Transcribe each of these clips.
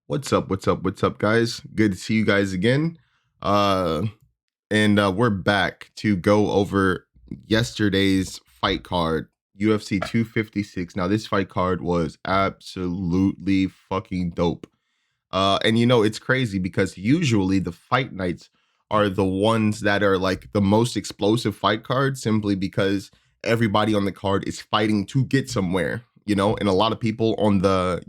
What's up? What's up? What's up, guys? Good to see you guys again. Uh, and we're back to go over yesterday's fight card, UFC 256. Now, this fight card was absolutely fucking dope. And it's crazy because usually the fight nights are the ones that are like the most explosive fight cards simply because everybody on the card is fighting to get somewhere, and a lot of people on the,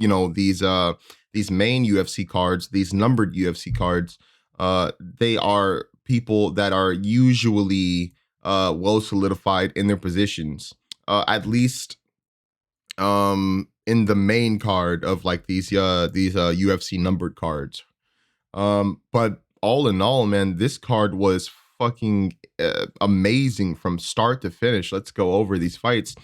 these main UFC cards, these numbered UFC cards, they are people that are usually well solidified in their positions. At least in the main card of like these UFC numbered cards. But all in all, man, this card was fucking amazing from start to finish. Let's go over these fights.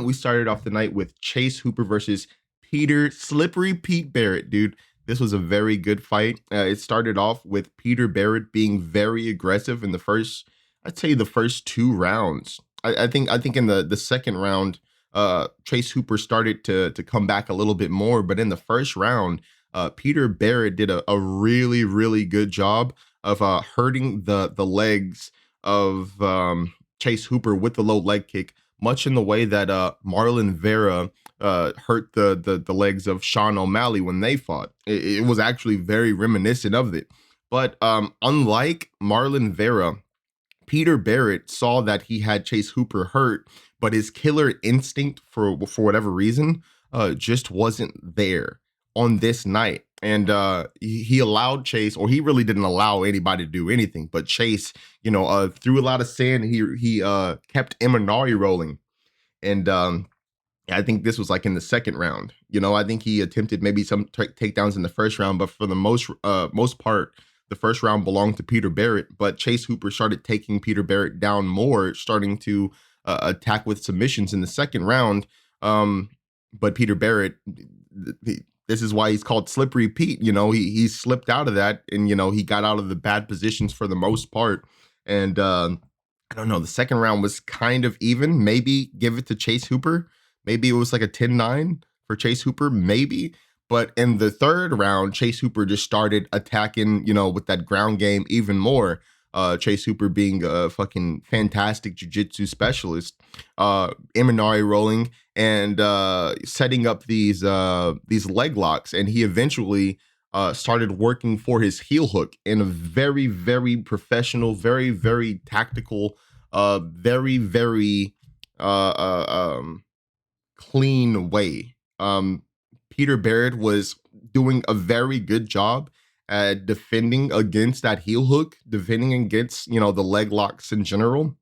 We started off the night with Chase Hooper versus Peter Slippery Pete Barrett, dude. This was a very good fight. It started off with Peter Barrett being very aggressive in the first, I'd say the first two rounds. I think in the second round, Chase Hooper started to come back a little bit more, but in the first round, Peter Barrett did a really really good job of hurting the legs of Chase Hooper with the low leg kick, much in the way that Marlon Vera hurt the legs of Sean O'Malley when they fought. It was actually very reminiscent of it. But unlike Marlon Vera, Peter Barrett saw that he had Chase Hooper hurt, but his killer instinct for whatever reason just wasn't there on this night. And he allowed Chase, or he really didn't allow anybody to do anything, but Chase, threw a lot of sand. He kept Imanari rolling. And I think this was like in the second round. I think he attempted maybe some takedowns in the first round, but for the most part, the first round belonged to Peter Barrett. But Chase Hooper started taking Peter Barrett down more, starting to attack with submissions in the second round. But Peter Barrett, this is why he's called Slippery Pete. He slipped out of that, and he got out of the bad positions for the most part. And I don't know, the second round was kind of even. Maybe give it to Chase Hooper. Maybe it was like a 10-9 for Chase Hooper, maybe. But in the third round, Chase Hooper just started attacking, with that ground game even more. Chase Hooper being a fucking fantastic jiu-jitsu specialist, Imanari rolling and setting up these leg locks. And he eventually started working for his heel hook in a very, very professional, very, very tactical, very, very clean way. Peter Barrett was doing a very good job at defending against that heel hook, defending against, the leg locks in general.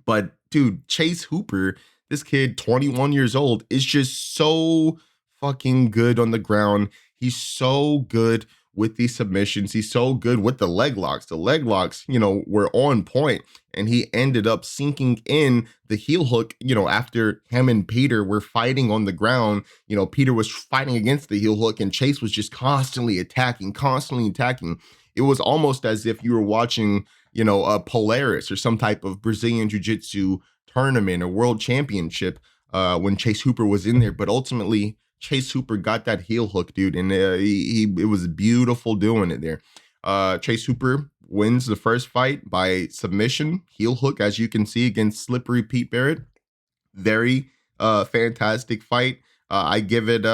But dude, Chase Hooper, this kid, 21 years old, is just so fucking good on the ground. He's so good with these submissions. He's so good with the leg locks. The leg locks, were on point, and he ended up sinking in the heel hook, after him and Peter were fighting on the ground. Peter was fighting against the heel hook, and Chase was just constantly attacking. It was almost as if you were watching, a Polaris or some type of Brazilian Jiu-Jitsu tournament or world championship when Chase Hooper was in there. But ultimately, Chase Hooper got that heel hook, dude, and it was beautiful doing it there. Chase Hooper wins the first fight by submission, heel hook, as you can see, against Slippery Pete Barrett. Very fantastic fight. I give that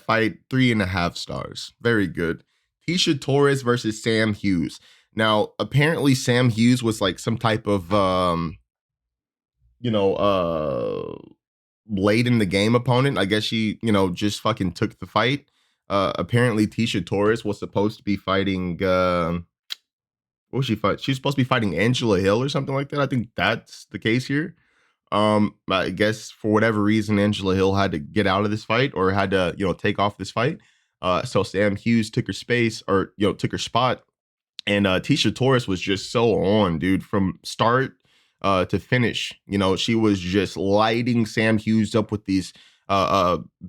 fight 3.5 stars. Very good. Tisha Torres versus Sam Hughes. Now, apparently Sam Hughes was like some type of late in the game opponent. I guess she, just fucking took the fight. Apparently Tisha Torres was supposed to be fighting what was she fight? She's supposed to be fighting Angela Hill or something like that. I think that's the case here. I guess for whatever reason, Angela Hill had to get out of this fight or had to, take off this fight. So Sam Hughes took her space or, took her spot. And Tisha Torres was just so on, dude, from start to finish. She was just lighting Sam Hughes up with these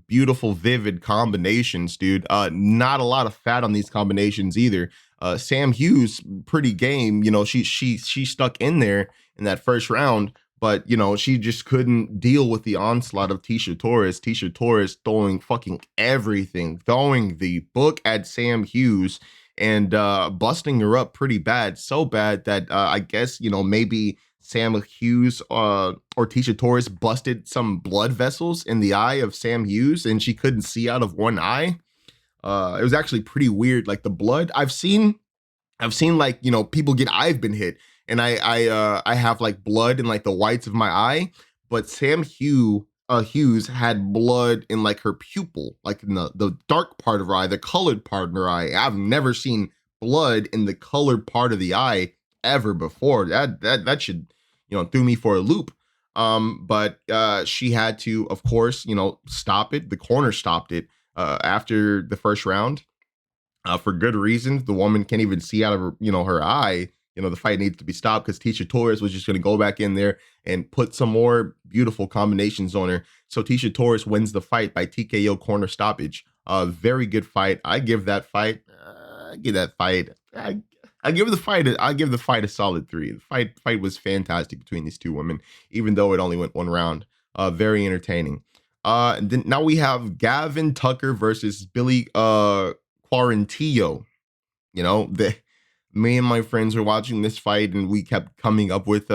beautiful, vivid combinations, dude. Not a lot of fat on these combinations either. Sam Hughes, pretty game. She stuck in there in that first round, but she just couldn't deal with the onslaught of Tisha Torres. Tisha Torres throwing fucking everything, throwing the book at Sam Hughes and busting her up pretty bad, so bad that I guess maybe Sam Hughes or Tisha Torres busted some blood vessels in the eye of Sam Hughes, and she couldn't see out of one eye. It was actually pretty weird. Like the blood I've seen like people get, I've been hit and I have like blood in like the whites of my eye, but Hughes had blood in like her pupil, like in the dark part of her eye, the colored part of her eye. I've never seen blood in the colored part of the eye ever before. That should threw me for a loop. But she had to, of course, stop it. The corner stopped it after the first round. For good reasons. The woman can't even see out of her, her eye. The fight needs to be stopped because Tisha Torres was just going to go back in there and put some more beautiful combinations on her. So Tisha Torres wins the fight by TKO corner stoppage. Very good fight. I give that fight. I give the fight a solid 3. The fight was fantastic between these two women, even though it only went 1 round. Very entertaining. And then now we have Gavin Tucker versus Billy Quarantillo. Me and my friends were watching this fight, and we kept coming up with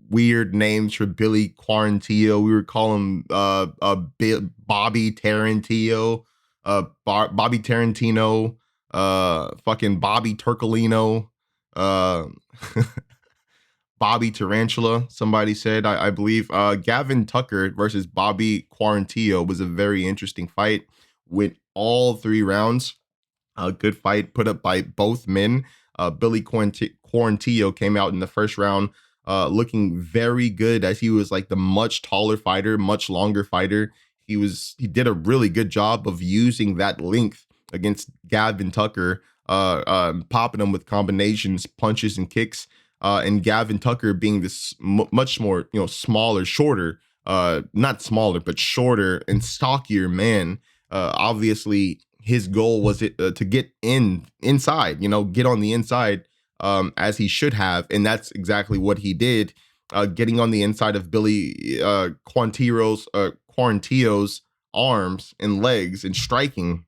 weird names for Billy Quarantillo. We were calling Bobby Tarantillo, Bobby Tarantino, fucking Bobby Turcolino, Bobby Tarantula, somebody said, I believe. Gavin Tucker versus Bobby Quarantillo was a very interesting fight. Went all 3 rounds. A good fight put up by both men. Billy Quarantillo came out in the first round looking very good, as he was like the much taller fighter, much longer fighter. He did a really good job of using that length against Gavin Tucker, popping him with combinations, punches, and kicks. And Gavin Tucker being this much more, smaller, shorter, not smaller, but shorter and stockier man. Obviously, his goal was to get inside, get on the inside as he should have. And that's exactly what he did, getting on the inside of Billy Quarantillo's arms and legs and striking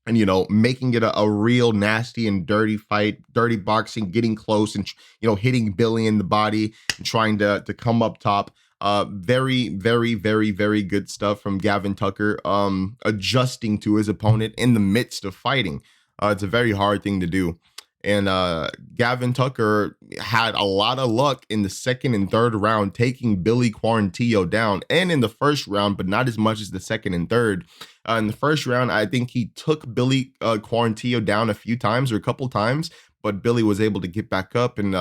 and, making it a real nasty and dirty fight, dirty boxing, getting close and, hitting Billy in the body and trying to come up top. Very, very, very, very good stuff from Gavin Tucker, adjusting to his opponent in the midst of fighting. It's a very hard thing to do. And Gavin Tucker had a lot of luck in the second and third round, taking Billy Quarantillo down, and in the first round, but not as much as the second and third. In the first round, I think he took Billy Quarantillo down a few times or a couple times, but Billy was able to get back up and,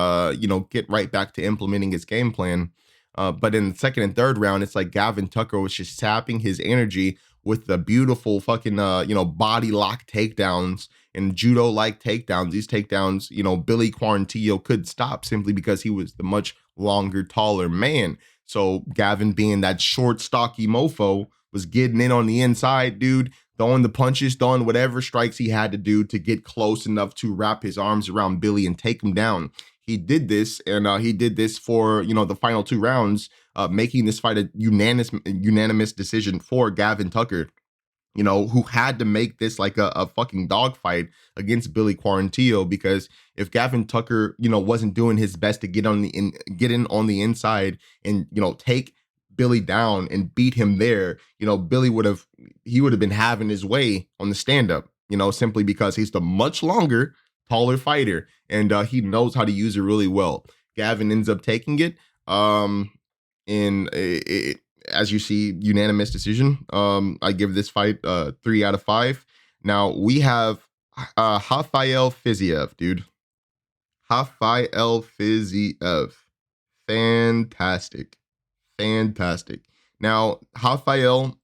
get right back to implementing his game plan. But in the second and third round, it's like Gavin Tucker was just sapping his energy with the beautiful fucking, body lock takedowns and judo-like takedowns. These takedowns, Billy Quarantillo could stop simply because he was the much longer, taller man. So Gavin, being that short, stocky mofo, was getting in on the inside, dude, throwing the punches, throwing whatever strikes he had to do to get close enough to wrap his arms around Billy and take him down. He did this, and he did this for, the final 2 rounds, making this fight a unanimous decision for Gavin Tucker, who had to make this like a fucking dogfight against Billy Quarantillo, because if Gavin Tucker, wasn't doing his best to get in on the inside and, take Billy down and beat him there, Billy would have been having his way on the stand-up, simply because he's the much longer, taller fighter, and he knows how to use it really well. Gavin ends up taking it, as you see, unanimous decision. I give this fight 3 out of 5. Now we have Rafael Fiziev, dude. Rafael Fiziev, fantastic. Now Rafael,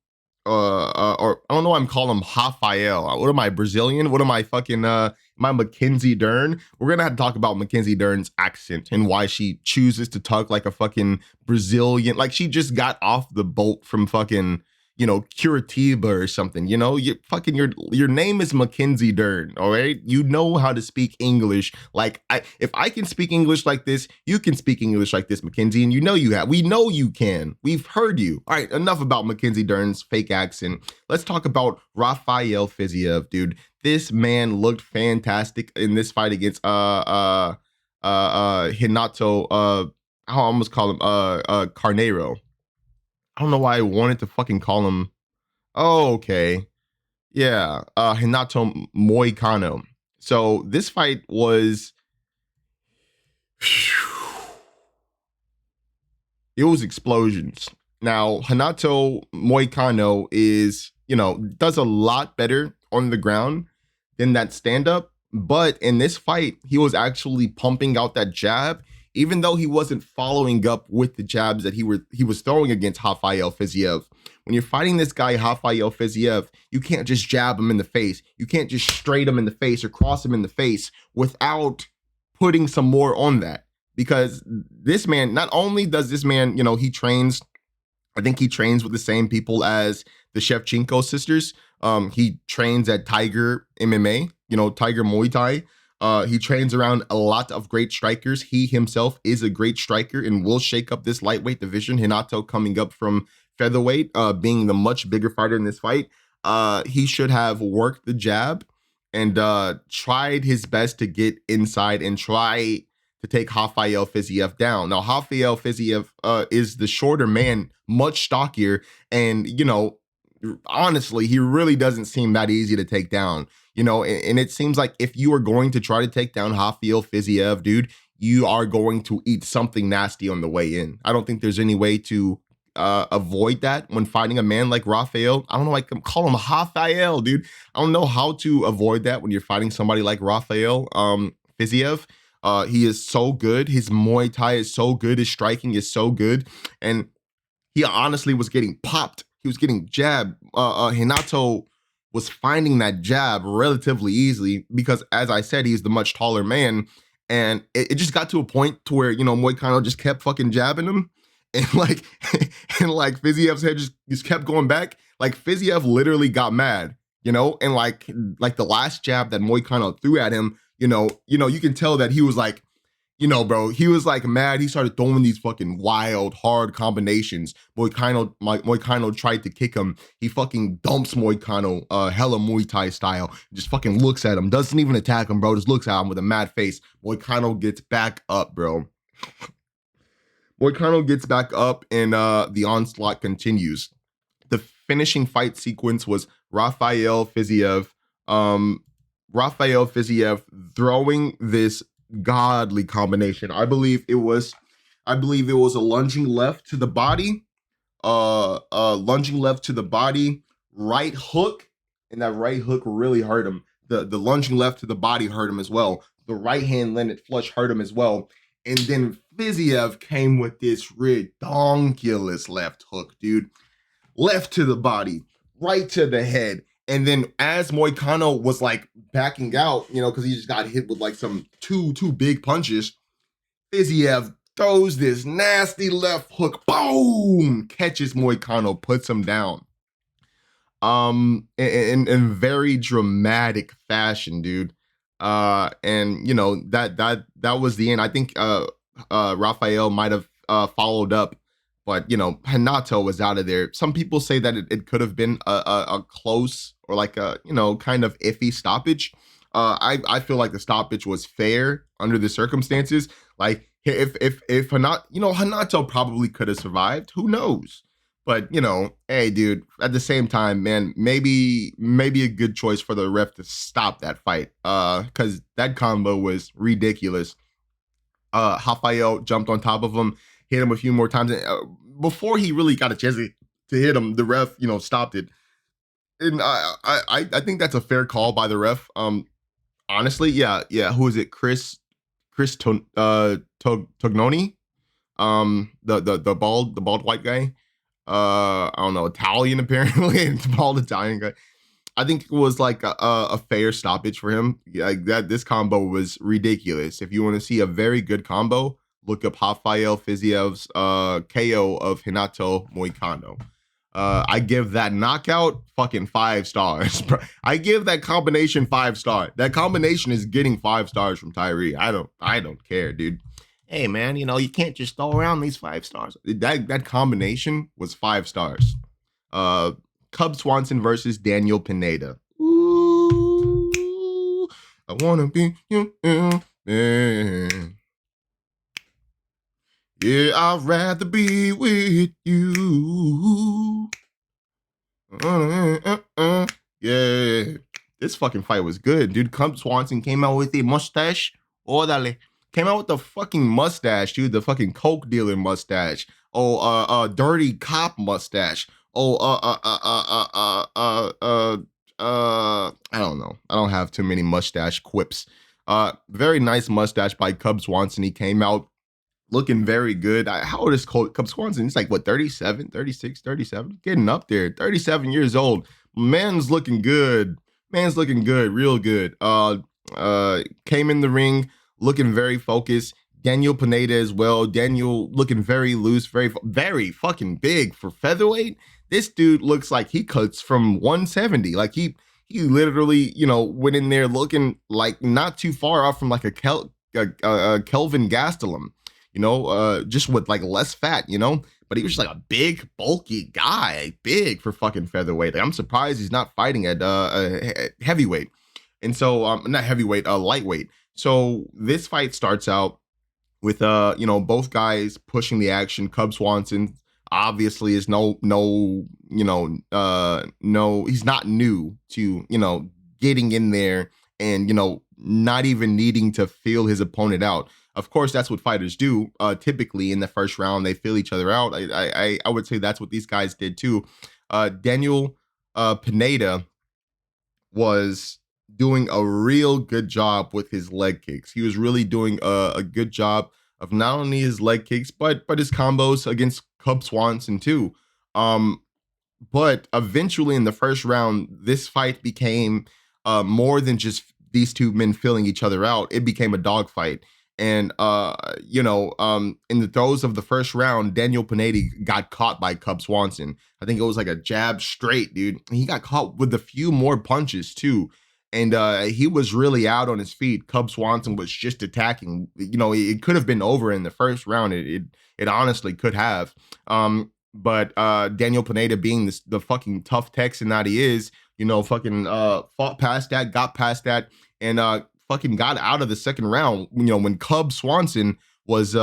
or I don't know why I'm calling him Rafael. What am I, Brazilian? What am I, fucking am I Mckinsey Dern? We're gonna have to talk about Mckinsey Dern's accent and why she chooses to talk like a fucking Brazilian, like she just got off the boat from fucking, Curitiba or something. Your name is Mckinsey Dern. All right, you know how to speak English. Like if I can speak English like this, you can speak English like this, Mckinsey, and you have. We know you can. We've heard you. All right, enough about Mckinsey Dern's fake accent. Let's talk about Rafael Fiziev, dude. This man looked fantastic in this fight against Hinato. I almost call him Carneiro. I don't know why I wanted to fucking call him. Oh, okay. Yeah. Hinato Moicano. So this fight was it was explosions. Now, Hinato Moicano does a lot better on the ground than that stand-up. But in this fight, he was actually pumping out that jab, even though he wasn't following up with the jabs that he was throwing against Rafael Fiziev. When you're fighting this guy, Rafael Fiziev, you can't just jab him in the face. You can't just straight him in the face or cross him in the face without putting some more on that. Because this man, not only does this man, he trains, I think he trains with the same people as the Shevchenko sisters. He trains at Tiger MMA, Tiger Muay Thai. He trains around a lot of great strikers. He himself is a great striker and will shake up this lightweight division. Hinato coming up from featherweight, being the much bigger fighter in this fight. He should have worked the jab and tried his best to get inside and try to take Rafael Fiziev down. Now, Rafael Fiziev is the shorter man, much stockier, and, honestly, he really doesn't seem that easy to take down. And it seems like if you are going to try to take down Rafael Fiziev, dude, you are going to eat something nasty on the way in. I don't think there's any way to avoid that when fighting a man like Rafael. I don't know, like call him Rafael, dude. I don't know how to avoid that when you're fighting somebody like Rafael Fiziev. He is so good. His Muay Thai is so good. His striking is so good. And he honestly was getting popped. He was getting jabbed. Hinato was finding that jab relatively easily because, as I said, he's the much taller man. And it just got to a point to where, Moicano just kept fucking jabbing him. And like Fiziev's head just kept going back. Like Fiziev literally got mad, and like the last jab that Moicano threw at him, you can tell that he was like, bro, he was like mad. He started throwing these fucking wild, hard combinations. Moicano tried to kick him. He fucking dumps Moicano, hella Muay Thai style. Just fucking looks at him. Doesn't even attack him, bro. Just looks at him with a mad face. Moicano gets back up, bro. Moicano gets back up and the onslaught continues. The finishing fight sequence was Rafael Fiziev throwing this godly combination. I believe it was a lunging left to the body, right hook, and that right hook really hurt him. The lunging left to the body hurt him as well. The right hand landed flush hurt him as well. And then Fiziev came with this ridiculous left hook, dude. Left to the body, right to the head. And then as Moicano was like backing out, because he just got hit with like some two big punches, Fiziev throws this nasty left hook, boom, catches Moicano, puts him down. In very dramatic fashion, dude. And that was the end. I think Rafael might have followed up, but Hinato was out of there. Some people say that it could have been a close or like a kind of iffy stoppage. I feel like the stoppage was fair under the circumstances. Like if Hinato probably could have survived. Who knows? But hey, dude. At the same time, man, maybe a good choice for the ref to stop that fight. Because that combo was ridiculous. Rafael jumped on top of him, hit him a few more times. Before he really got a chance to hit him, the ref, stopped it. And I think that's a fair call by the ref. Honestly, yeah. Who is it? Chris Tognoni? The bald white guy. I don't know, Italian apparently, bald Italian guy. I think it was like a fair stoppage for him. Like that, this combo was ridiculous. If you want to see a very good combo, look up Rafael Fiziev's KO of Hinato Moicano. I give that knockout fucking 5 stars, bro. I give that combination 5 stars. That combination is getting 5 stars from Tyree. I don't care, dude. Hey man, you know, you can't just throw around these 5 stars. That combination was 5 stars. Cub Swanson versus Daniel Pineda. Ooh, I wanna be you. Yeah, I'd rather be with you. Yeah. This fucking fight was good, dude. Cub Swanson came out with a mustache. Orale. Came out with the fucking mustache, dude. The fucking coke dealer mustache. Oh, dirty cop mustache. Oh, I don't know. I don't have too many mustache quips. Very nice mustache by Cub Swanson. He came out looking very good. How old is Cub Swanson? He's like, what, 37, 36, 37? Getting up there. 37 years old. Man's looking good. Man's looking good, real good. Came in the ring looking very focused. Daniel Pineda as well. Daniel looking very loose, very fucking big for featherweight. This dude looks like he cuts from 170. Like he literally, you know, went in there looking like not too far off from like a Kelvin Gastelum, you know, just with like less fat, you know, but he was just like a big, bulky guy, big for fucking featherweight. Like, I'm surprised he's not fighting at heavyweight. And so, not heavyweight, lightweight. So this fight starts out with, you know, both guys pushing the action. Cub Swanson obviously is no, he's not new to, you know, getting in there and, you know, not even needing to feel his opponent out. Of course, that's what fighters do. Typically, in the first round, they feel each other out. I would say that's what these guys did too. Daniel Pineda was doing a real good job with his leg kicks. He was really doing a good job of not only his leg kicks, but his combos against Cub Swanson too. But eventually, in the first round, this fight became more than just these two men filling each other out. It became a dogfight. And, you know, in the throes of the first round, Daniel Pineda got caught by Cub Swanson. I think it was like a jab straight, dude. He got caught with a few more punches, too. And he was really out on his feet. Cub Swanson was just attacking. You know, it could have been over in the first round. It honestly could have. But Daniel Pineda, being the fucking tough Texan that he is, you know, fucking fought past that, got past that, and fucking got out of the second round, you know, when Cub Swanson was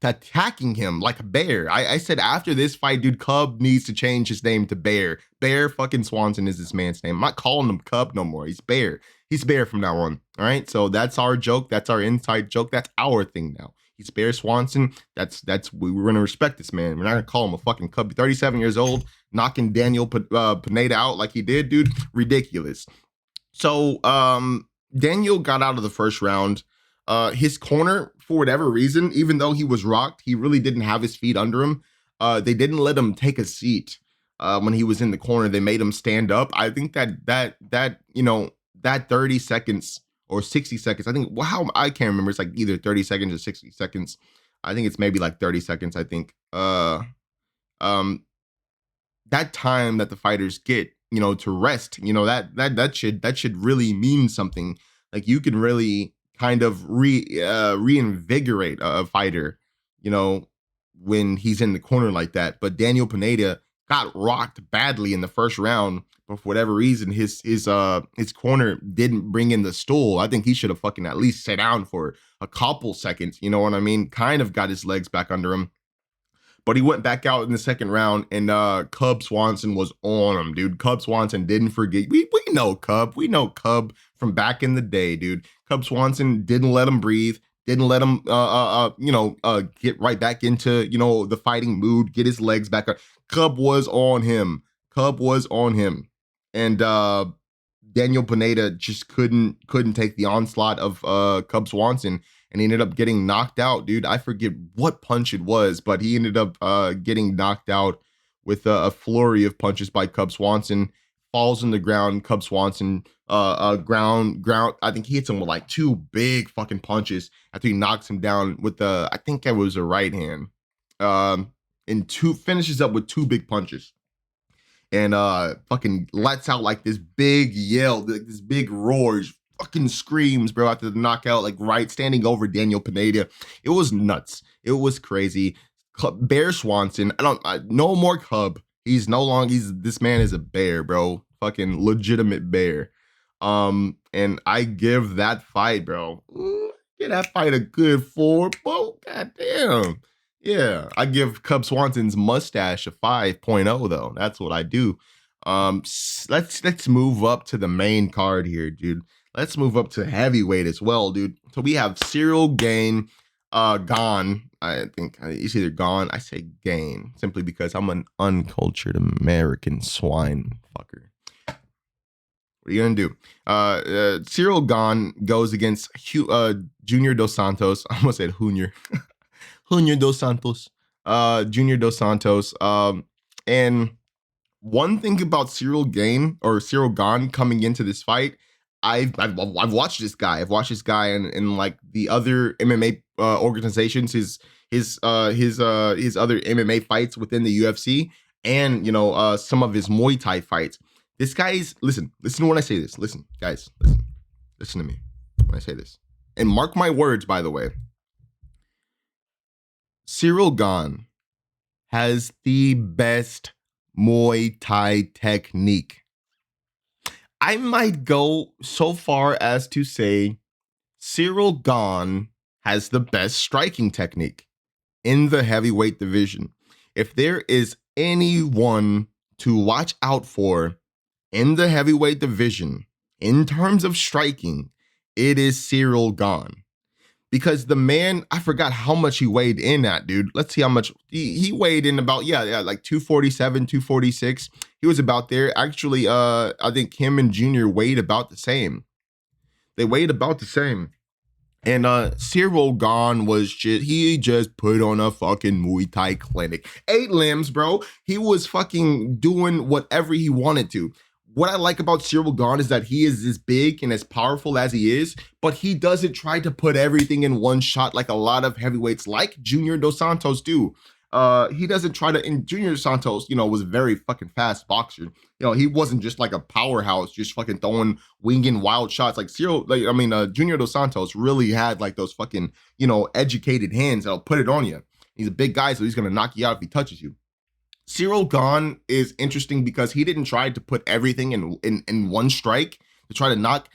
attacking him like a bear. I said after this fight, dude, Cub needs to change his name to Bear. Bear fucking Swanson is this man's name. I'm not calling him Cub no more. He's Bear. He's Bear from now on. All right. So that's our joke. That's our inside joke. That's our thing now. He's Bear Swanson. We're gonna respect this man. We're not gonna call him a fucking Cub. 37 years old, knocking Daniel Pineda out like he did, dude. Ridiculous. So Daniel got out of the first round. His corner, for whatever reason, even though he was rocked, he really didn't have his feet under him. They didn't let him take a seat when he was in the corner. They made him stand up. I think that you know, that 30 seconds or 60 seconds, I think, wow, I can't remember. It's like either 30 seconds or 60 seconds. I think it's maybe like 30 seconds, I think. That time that the fighters get, you know, to rest, you know, that should really mean something. Like, you can really kind of reinvigorate a fighter, you know, when he's in the corner like that. But Daniel Pineda got rocked badly in the first round, but for whatever reason, his corner didn't bring in the stool. I think he should have fucking at least sat down for a couple seconds. You know what I mean? Kind of got his legs back under him. But he went back out in the second round, and Cub Swanson was on him, dude. Cub Swanson didn't forget. We know Cub. We know Cub from back in the day, dude. Cub Swanson didn't let him breathe. Didn't let him, get right back into, you know, the fighting mood. Get his legs back up. Cub was on him. Cub was on him, and Daniel Pineda just couldn't take the onslaught of Cub Swanson. And he ended up getting knocked out, dude. I forget what punch it was, but he ended up getting knocked out with a flurry of punches by Cub Swanson. Falls on the ground. Cub Swanson ground. I think he hits him with like 2 big fucking punches after he knocks him down with I think it was a right hand. And finishes up with 2 big punches. and fucking lets out like this big yell, like this big roar, fucking screams, bro, after the knockout, like right standing over Daniel Pineda. It was nuts. It was crazy. Bear Swanson, no more Cub. He's no longer, this man is a bear, bro. Fucking legitimate bear. And I give that fight, bro. Give that fight a good 4. Bro, goddamn. Yeah, I give Cub Swanson's mustache a 5.0 though. That's what I do. Let's move up to the main card here, dude. Let's move up to heavyweight as well, dude. So we have Ciryl Gane, Gone. I think it's either Gone. I say Gane simply because I'm an uncultured American swine fucker. What are you gonna do? Ciryl Gane goes against Junior Dos Santos. I almost said Junior. Junior Dos Santos. Junior Dos Santos. And one thing about Ciryl Gane coming into this fight, I've watched this guy. I've watched this guy in like the other MMA organizations, his other MMA fights within the UFC, and some of his Muay Thai fights. This guy's listen to when I say this. Listen, guys, listen to me when I say this. And mark my words, by the way. Ciryl Gane has the best Muay Thai technique. I might go so far as to say Ciryl Gane has the best striking technique in the heavyweight division. If there is anyone to watch out for in the heavyweight division in terms of striking, it is Ciryl Gane. Because the man, I forgot how much he weighed in at, dude. Let's see how much he weighed in about, like 247, 246. He was about there. Actually, I think him and Junior weighed about the same. They weighed about the same. And Ciryl Gane he just put on a fucking Muay Thai clinic. 8 limbs, bro. He was fucking doing whatever he wanted to. What I like about Ciryl Gane is that he is as big and as powerful as he is, but he doesn't try to put everything in one shot like a lot of heavyweights like Junior Dos Santos do. He doesn't try to, and Junior Dos Santos, was a very fucking fast boxer. He wasn't just like a powerhouse, just fucking winging wild shots. Like Junior Dos Santos really had like those fucking, educated hands that'll put it on you. He's a big guy, so he's going to knock you out if he touches you. Ciryl Gane is interesting because he didn't try to put everything in one strike to try to knock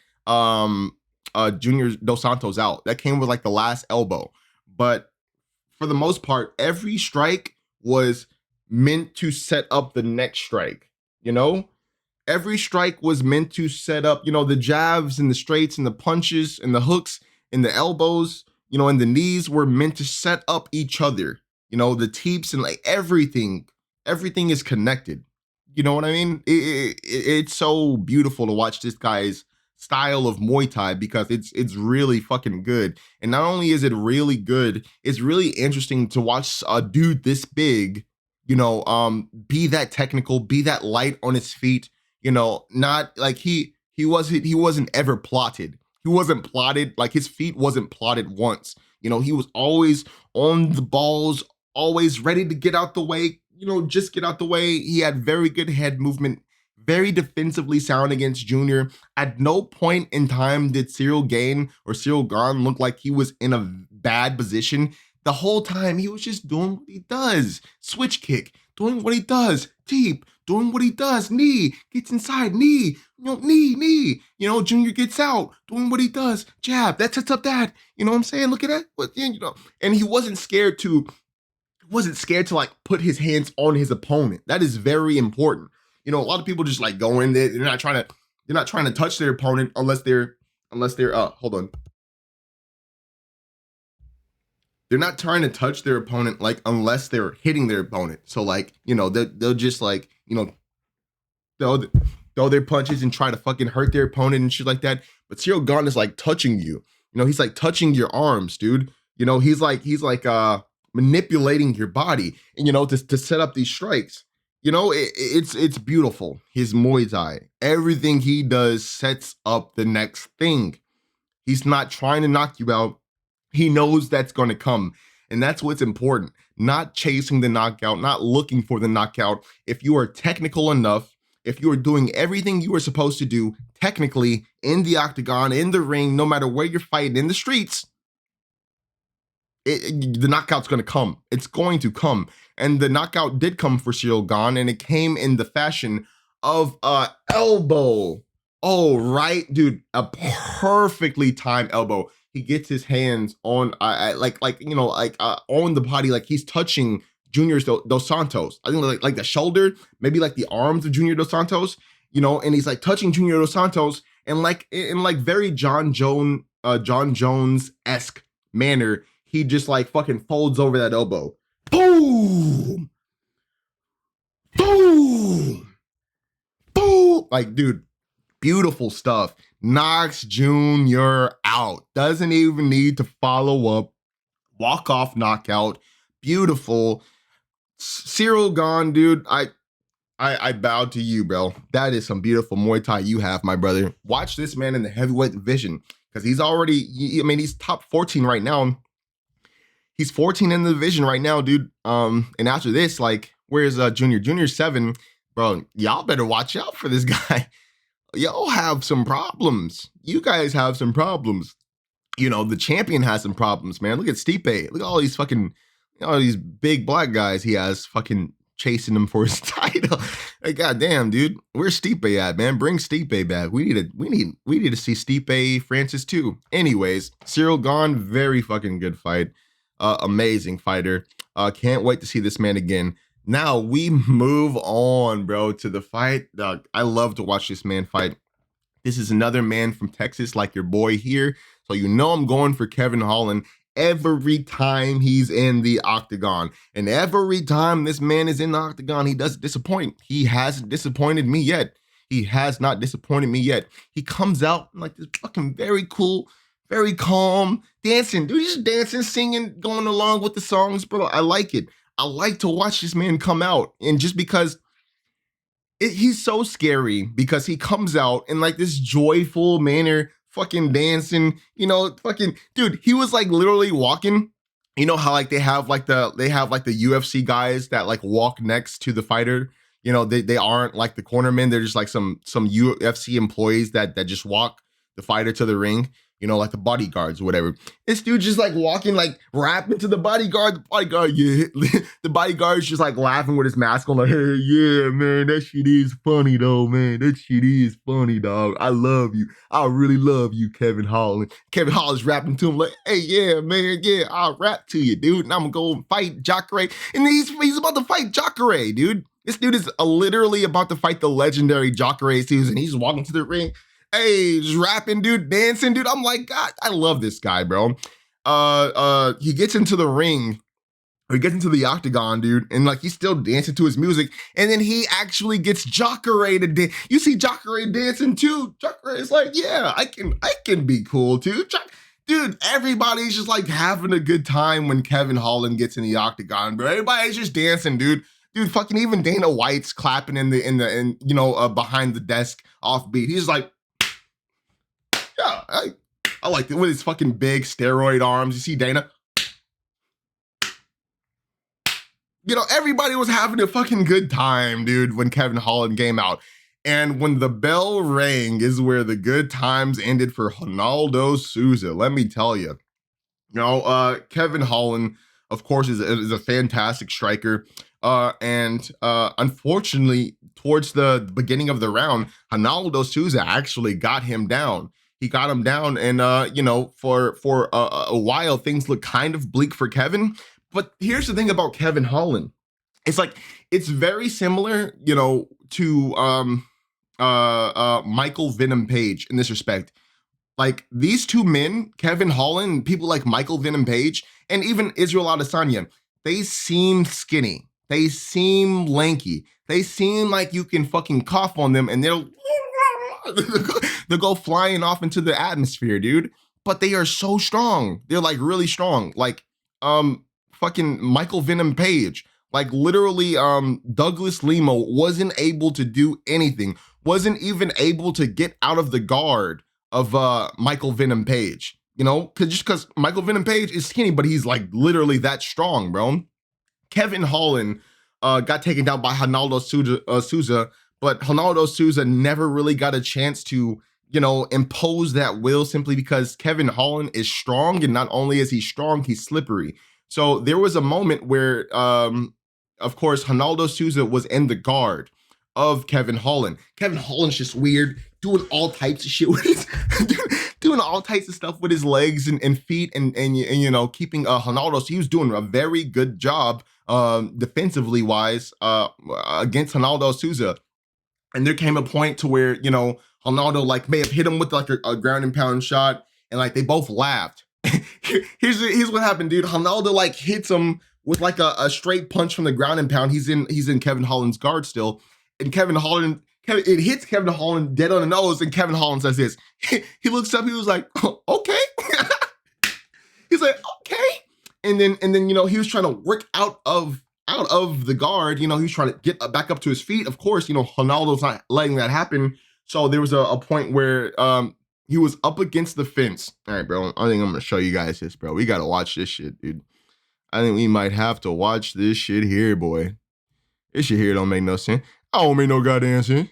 Junior Dos Santos out. That came with like the last elbow. But for the most part, every strike was meant to set up the next strike. Every strike was meant to set up, the jabs and the straights and the punches and the hooks and the elbows, and the knees were meant to set up each other. The teeps and like everything is connected. You know what I mean? It's so beautiful to watch this guy's style of Muay Thai because it's really fucking good. And not only is it really good, it's really interesting to watch a dude this big, be that technical, be that light on his feet. Not like he wasn't ever plotted. He wasn't plotted, like his feet wasn't plotted once. He was always on the balls, always ready to get out the way. Just get out the way. He had very good head movement, very defensively sound against Junior. At no point in time did Ciryl Gane look like he was in a bad position. The whole time he was just doing what he does. Switch kick, doing what he does. Teep, doing what he does. Knee, gets inside. Knee, knee. Junior gets out, doing what he does. Jab, that sets up that. You know what I'm saying? Look at that. And he wasn't scared to like put his hands on his opponent. That is very important. A lot of people just like go in there. They're not trying to touch their opponent unless they're hold on. They're not trying to touch their opponent like unless they're hitting their opponent. So like, they'll just like, throw their punches and try to fucking hurt their opponent and shit like that. But Ciryl Gane is like touching you. He's like touching your arms, dude. He's like manipulating your body and to set up these strikes. It's beautiful. His Muay Thai, everything he does sets up the next thing. He's not trying to knock you out. He knows that's going to come, and that's what's important. not chasing the knockout, not looking for the knockout. If you are technical enough, if you are doing everything you are supposed to do technically in the octagon, in the ring, no matter where you're fighting in the streets, the knockout's going to come. It's going to come. And the knockout did come for Ciryl Gane, and it came in the fashion of a elbow. Oh, right, dude, a perfectly timed elbow. He gets his hands on, on the body, like he's touching Junior Dos Santos. I think like the shoulder, maybe like the arms of Junior Dos Santos, and he's like touching Junior Dos Santos, and like in like very John Jones-esque manner, he just like fucking folds over that elbow. Boom! Boom! Boom! Like, dude, beautiful stuff. Knocks Jr. out. Doesn't even need to follow up. Walk-off knockout. Beautiful. Ciryl Gane, dude, I bow to you, bro. That is some beautiful Muay Thai you have, my brother. Watch this man in the heavyweight division, because he's already, he's top 14 right now. He's 14 in the division right now, dude. And after this, like, where's Junior? Junior's 7. Bro, y'all better watch out for this guy. Y'all have some problems. You guys have some problems. The champion has some problems, man. Look at Stipe. Look at all these fucking, all these big black guys he has fucking chasing him for his title. Like, goddamn, dude. Where's Stipe at, man? Bring Stipe back. We need to see Stipe Francis too. Anyways, Ciryl Gane, very fucking good fight. Amazing fighter. Can't wait to see this man again. Now we move on, bro, to the fight. I love to watch this man fight. This is another man from Texas, like your boy here. So I'm going for Kevin Holland every time he's in the octagon. And every time this man is in the octagon, he doesn't disappoint. He hasn't disappointed me yet. He has not disappointed me yet. He comes out like this fucking very cool, very calm, dancing. Dude, he's just dancing, singing, going along with the songs, bro. I like it. I like to watch this man come out. And just because he's so scary, because he comes out in like this joyful manner, fucking dancing, fucking, dude, he was like literally walking. You know how like they have like the UFC guys that like walk next to the fighter. They aren't like the cornermen. They're just like some UFC employees that just walk the fighter to the ring. Like the bodyguards or whatever. This dude just like walking, like rapping to the bodyguard. The bodyguard, yeah. The bodyguard's just like laughing with his mask on, like, hey, yeah, man, that shit is funny though, man. That shit is funny, dog. I love you. I really love you, Kevin Holland. Kevin Holland's rapping to him like, hey, yeah, man, yeah, I'll rap to you, dude. And I'm gonna go fight Jacare. And he's about to fight Jacare, dude. This dude is literally about to fight the legendary Jacare Susan. He's walking to the ring. Hey, just rapping, dude, dancing, dude. I'm like, God, I love this guy, bro. He gets into the ring, or he gets into the octagon, dude, and like he's still dancing to his music, and then he actually gets Jacare to dance. You see Jacare dancing too. Jacare is like, yeah, I can be cool too. Dude, everybody's just like having a good time when Kevin Holland gets in the octagon, bro. Everybody's just dancing, dude. Dude, fucking even Dana White's clapping behind the desk offbeat. He's like, yeah, I like it with his fucking big steroid arms. You see Dana? Everybody was having a fucking good time, dude, when Kevin Holland came out. And when the bell rang is where the good times ended for Ronaldo Souza. Let me tell you. Kevin Holland, of course, is a fantastic striker. And unfortunately, towards the beginning of the round, Ronaldo Souza actually got him down. He got him down, and for a while things look kind of bleak for Kevin. But here's the thing about Kevin Holland: it's very similar, to Michael Venom Page in this respect. Like these two men, Kevin Holland, people like Michael Venom Page, and even Israel Adesanya, they seem skinny, they seem lanky, they seem like you can fucking cough on them and they'll go flying off into the atmosphere, dude. But they are so strong. They're like really strong. Like fucking Michael Venom Page. Like literally Douglas Lima wasn't able to do anything. Wasn't even able to get out of the guard of Michael Venom Page. Just because Michael Venom Page is skinny, but he's like literally that strong, bro. Kevin Holland got taken down by Ronaldo Souza, but Ronaldo Souza never really got a chance to, impose that will, simply because Kevin Holland is strong, and not only is he strong, he's slippery. So there was a moment where, of course, Ronaldo Souza was in the guard of Kevin Holland. Kevin Holland's just weird, doing all types of shit with his, doing all types of stuff with his legs and feet, and keeping Ronaldo. So he was doing a very good job defensively wise against Ronaldo Souza. And there came a point to where, Ronaldo like may have hit him with like a ground and pound shot, and like they both laughed. Here's what happened, dude. Ronaldo like hits him with like a straight punch from the ground and pound. He's in Kevin Holland's guard still, and it hits Kevin Holland dead on the nose, and Kevin Holland says this. He looks up, he was like, oh, okay. He's like, okay. And then he was trying to work out of the guard. He was trying to get back up to his feet. Of course, Ronaldo's not letting that happen. So there was a point where he was up against the fence. All right, bro. I think I'm gonna show you guys this, bro. We gotta watch this shit, dude. I think we might have to watch this shit here, boy. This shit here don't make no sense. I don't make no goddamn sense.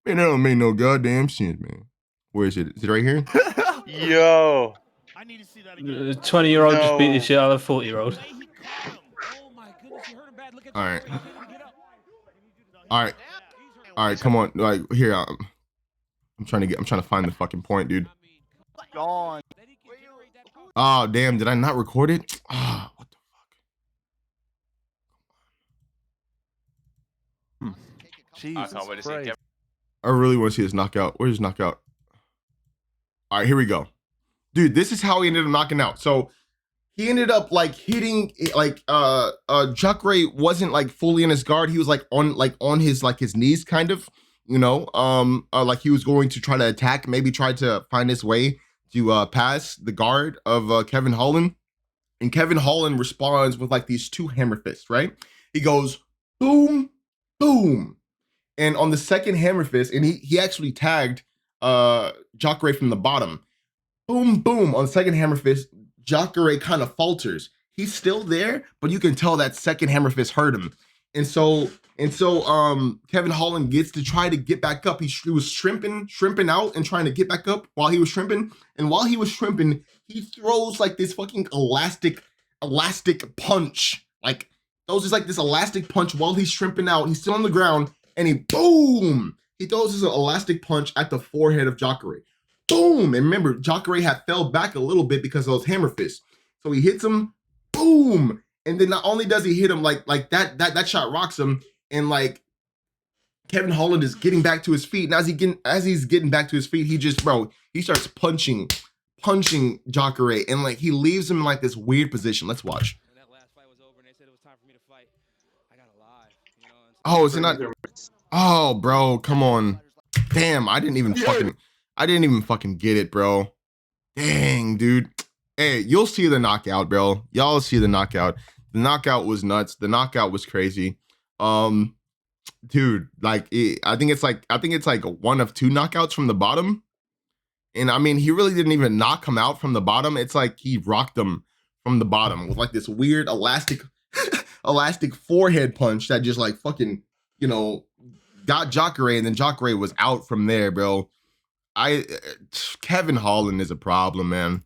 Man, that don't make no goddamn sense, man. Where is it? Is it right here? Yo. I need to see that again. A 20-year-old just beat the shit out of a 40-year-old. All right. All right. All right, come on. Like, here, I'm trying to find the fucking point, dude. Gone. Oh, damn. Did I not record it? Ah, what the fuck? Jesus Christ. I really want to see this knockout. Where's this knockout? All right, here we go. Dude, this is how he ended up knocking out. So he ended up like hitting like Jacare wasn't like fully in his guard. He was like on his knees, kind of, like he was going to try to attack, maybe try to find his way to pass the guard of Kevin Holland. And Kevin Holland responds with like these two hammer fists, right? He goes boom, boom. And on the second hammer fist, and he actually tagged Jacare from the bottom. Boom, boom. On the second hammer fist, Jacare kind of falters. He's still there, but you can tell that second hammer fist hurt him. And so Kevin Holland gets to try to get back up. He was shrimping out and trying to get back up while he was shrimping. And while he was shrimping, he throws like this fucking elastic punch. Like throws just like this elastic punch while he's shrimping out. He's still on the ground, and he throws his elastic punch at the forehead of Jacare. Boom! And remember, Jacare had fell back a little bit because of those hammer fists. So he hits him, boom! And then not only does he hit him like that shot rocks him, and like Kevin Holland is getting back to his feet. And as he's getting back to his feet, he starts punching Jacare, and like he leaves him in like this weird position. Let's watch. When that last fight was over and they said it was time for me to fight, I got alive. Oh, is it not? Oh, bro, come on. Damn, I didn't even fucking get it, bro. Dang, dude. Hey, you'll see the knockout, bro. Y'all see the knockout. The knockout was nuts. The knockout was crazy. Dude, like I think it's like one of two knockouts from the bottom. And I mean, he really didn't even knock him out from the bottom. It's like he rocked him from the bottom with like this weird elastic forehead punch that just like fucking, got Jacare, and then Jacare was out from there, bro. Kevin Holland is a problem, man.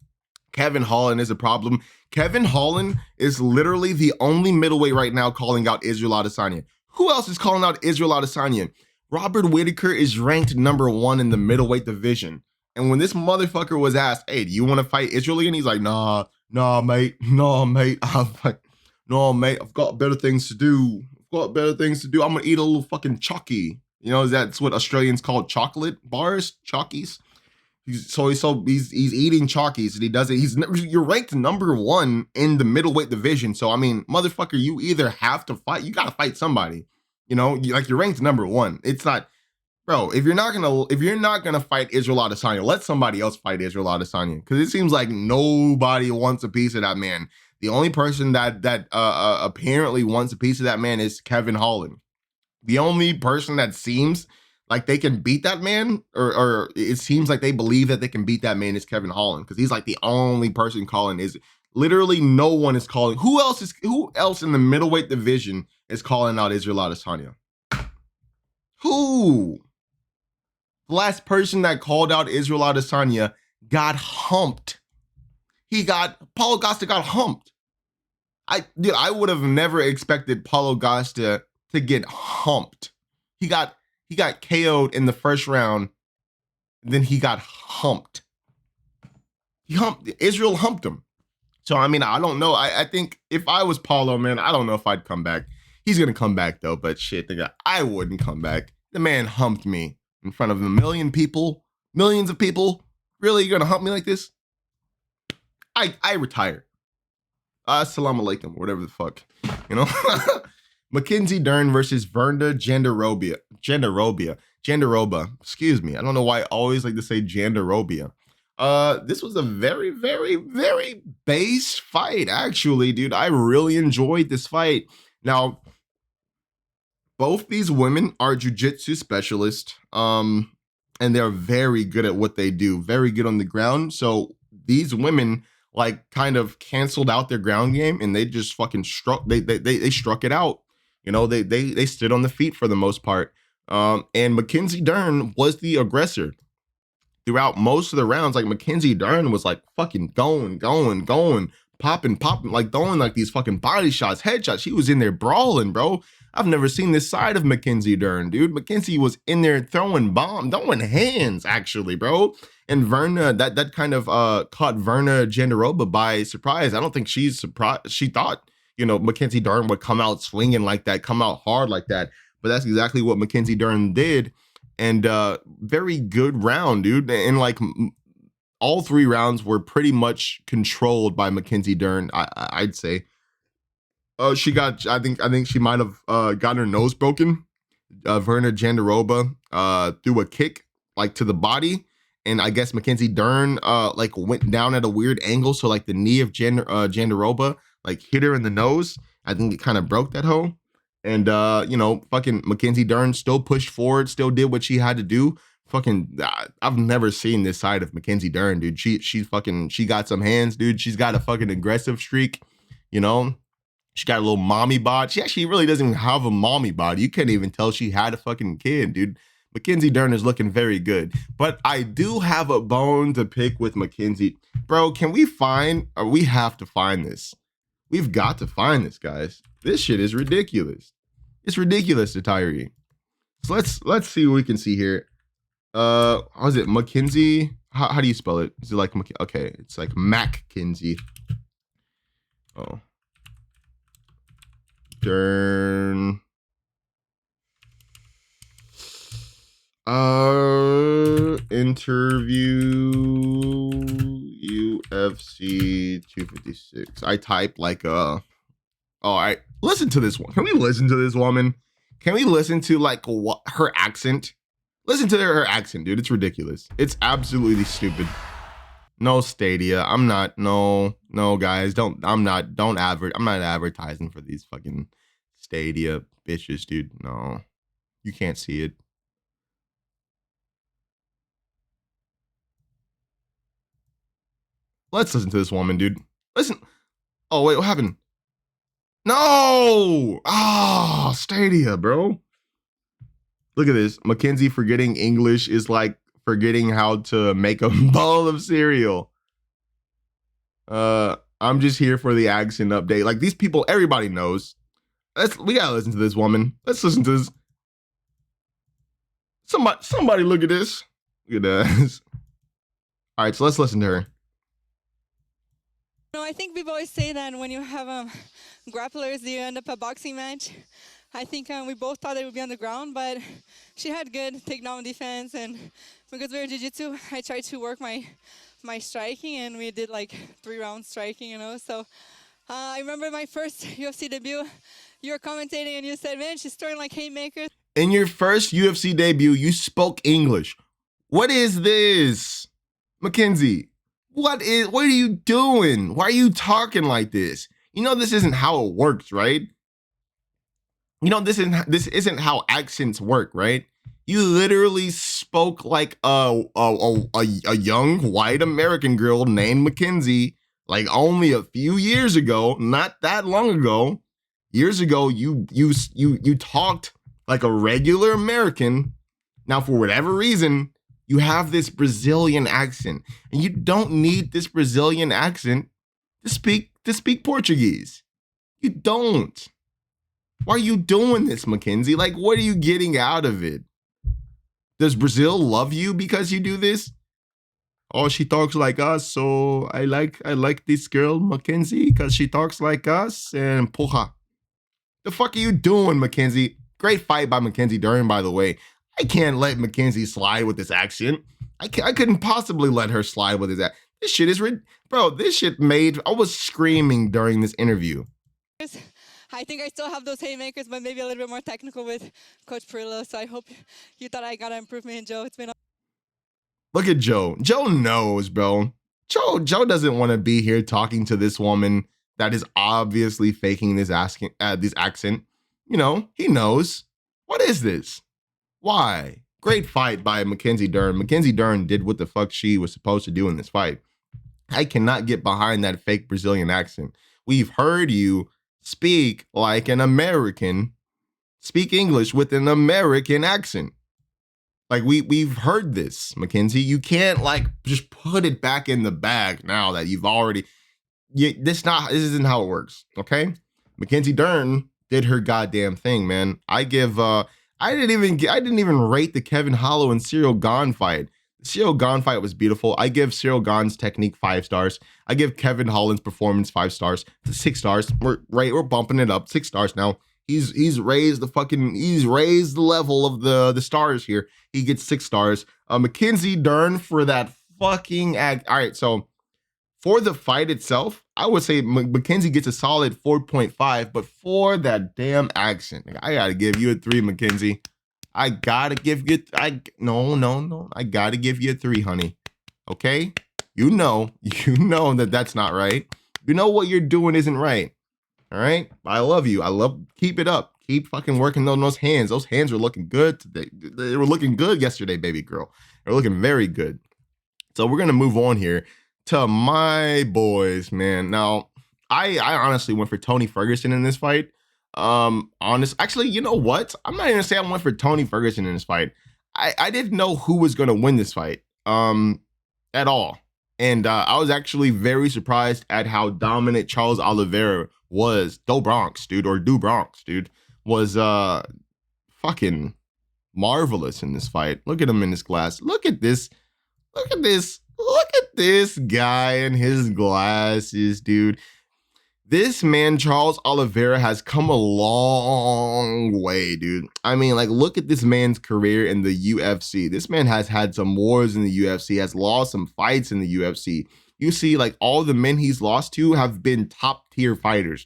Kevin Holland is a problem. Kevin Holland is literally the only middleweight right now calling out Israel Adesanya. Who else is calling out Israel Adesanya? Robert Whittaker is ranked number 1 in the middleweight division. And when this motherfucker was asked, hey, do you want to fight Israel again? He's like, nah, mate. I'm like, no, mate, I've got better things to do. I'm going to eat a little fucking chalky. That's what Australians call chocolate bars, chalkies. He's eating chalkies, and he does it. You're ranked number 1 in the middleweight division. So I mean, motherfucker, you either have to fight, you gotta fight somebody. You're ranked number 1. It's not, bro. If you're not gonna fight Israel Adesanya, let somebody else fight Israel Adesanya, because it seems like nobody wants a piece of that man. The only person that apparently wants a piece of that man is Kevin Holland. The only person that seems like they can beat that man, or it seems like they believe that they can beat that man, is Kevin Holland, because he's like the only person calling Literally no one is calling. Who else in the middleweight division is calling out Israel Adesanya? Who? The last person that called out Israel Adesanya got humped. Paulo Costa got humped. I would have never expected Paulo Costa to get humped. He got KO'd in the first round, then he got humped. Israel humped him. So, I mean, I don't know. I think if I was Paulo, man, I don't know if I'd come back. He's going to come back, though. But shit, I wouldn't come back. The man humped me in front of millions of people. Really? You're going to hump me like this? I retire. Assalamu alaikum, whatever the fuck. You know? Mckinsey Dern versus Verna Jandiroba. Excuse me. I don't know why I always like to say Jandiroba. This was a very, very, very base fight, actually, dude. I really enjoyed this fight. Now, both these women are jiu-jitsu specialists, and they're very good at what they do, very good on the ground. So these women like kind of canceled out their ground game, and they just fucking struck. They struck it out. You know, they stood on the feet for the most part. And Mckinsey Dern was the aggressor throughout most of the rounds. Like Mckinsey Dern was like fucking going, popping, like throwing like these fucking body shots, headshots. She was in there brawling, bro. I've never seen this side of Mckinsey Dern, dude. Mckinsey was in there throwing hands, actually, bro. And Verna, that kind of caught Verna Jandiroba by surprise. I don't think she's surprised. She thought, you know, Mckinsey Dern would come out swinging like that, come out hard like that. But that's exactly what Mckinsey Dern did. And very good round, dude. And like all three rounds were pretty much controlled by Mckinsey Dern, I'd say. I think she might have gotten her nose broken. Verna Jandiroba threw a kick like to the body. And I guess Mckinsey Dern like went down at a weird angle. So like the knee of Jandiroba like hit her in the nose. I think it kind of broke that hoe. And you know, fucking Mckinsey Dern still pushed forward, still did what she had to do. Fucking, I've never seen this side of Mckinsey Dern, dude. She got some hands, dude. She's got a fucking aggressive streak, you know. She got a little mommy bod. She actually really doesn't even have a mommy body. You can't even tell she had a fucking kid, dude. Mckinsey Dern is looking very good. But I do have a bone to pick with Mckinsey. Bro, we have to find this. We've got to find this, guys. This shit is ridiculous. It's ridiculous to Tyree. So let's see what we can see here. How is it? Mckinsey? How do you spell it? Is it like okay, it's like Mckinsey. Oh. Dern. Interview UFC 256. I type like all right, listen to this one. Can we listen to this woman? Can we listen to like what her accent? Listen to her accent, dude. It's ridiculous. It's absolutely stupid. No Stadia. I'm not guys. I'm not advertising for these fucking Stadia bitches, dude. No. You can't see it. Let's listen to this woman, dude. Listen. Oh, wait, what happened? No! Ah, Stadia, bro. Look at this. Mckinsey forgetting English is like forgetting how to make a bowl of cereal. I'm just here for the accent update. Like these people, everybody knows. We gotta listen to this woman. Let's listen to this. Somebody look at this. Look at this. All right, so let's listen to her. No, I think people always say that when you have grapplers, you end up a boxing match. I think we both thought it would be on the ground, but she had good takedown defense, and because we were jiu-jitsu, I tried to work my striking, and we did like 3 rounds striking, you know. So I remember my first UFC debut, you were commentating and you said, man, she's throwing like haymakers. In your first UFC debut, you spoke English. What is this? Mckinsey, what are you doing? Why are you talking like this? You know this isn't how it works, right? You know this isn't how accents work, right? You literally spoke like a young white American girl named Mckinsey, Like only a few years ago, not that long ago, years ago, you talked like a regular American. Now, for whatever reason, you have this Brazilian accent, and you don't need this Brazilian accent to speak Portuguese. You don't. Why are you doing this, Mckinsey? Like, what are you getting out of it? Does Brazil love you because you do this? Oh, she talks like us, so I like this girl, Mckinsey, because she talks like us, and porra. The fuck are you doing, Mckinsey? Great fight by Mckinsey Dern, by the way. I can't let Mckinsey slide with this accent. I couldn't possibly let her slide with this accent. This shit is bro, this shit made, I was screaming during this interview. I think I still have those haymakers, but maybe a little bit more technical with Coach Perillo. So I hope you thought I got an improvement, Joe. It's been. Look at Joe. Joe knows, bro. Joe doesn't want to be here talking to this woman that is obviously faking this accent. You know, he knows. What is this? Why? Great fight by Mckinsey Dern. Mckinsey Dern did what the fuck she was supposed to do in this fight. I cannot get behind that fake Brazilian accent. We've heard you speak like an American, speak English with an American accent. Like we've heard this, Mckinsey. You can't like just put it back in the bag now that you've already. This isn't how it works. Okay, Mckinsey Dern did her goddamn thing, man. I didn't even rate the Kevin Hollow and Cyril Gane fight. The Cyril Gane fight was beautiful. I give Cyril Gane's technique 5 stars. I give Kevin Holland's performance 5 stars. 6 stars. We're bumping it up. 6 stars now. He's raised the level of the stars here. He gets 6 stars. Mckinsey Dern for that fucking act. All right, so for the fight itself, I would say Mckinsey gets a solid 4.5, but for that damn accent, I gotta give you a 3, Mckinsey. I gotta give you no. I gotta give you a 3, honey. Okay? You know that's not right. You know what you're doing isn't right. All right? I love you. Keep it up. Keep fucking working on those hands. Those hands were looking good today. They were looking good yesterday, baby girl. They're looking very good. So we're gonna move on here to my boys, man. Now, I honestly went for Tony Ferguson in this fight. Actually, you know what? I'm not even gonna say I went for Tony Ferguson in this fight. I didn't know who was gonna win this fight, at all. And I was actually very surprised at how dominant Charles Oliveira was. Do Bronx, dude, was fucking marvelous in this fight. Look at him in his glass. Look at this guy and his glasses, dude. This man, Charles Oliveira, has come a long way, dude. I mean, like, look at this man's career in the UFC. This man has had some wars in the UFC, has lost some fights in the UFC. You see, like, all the men he's lost to have been top-tier fighters.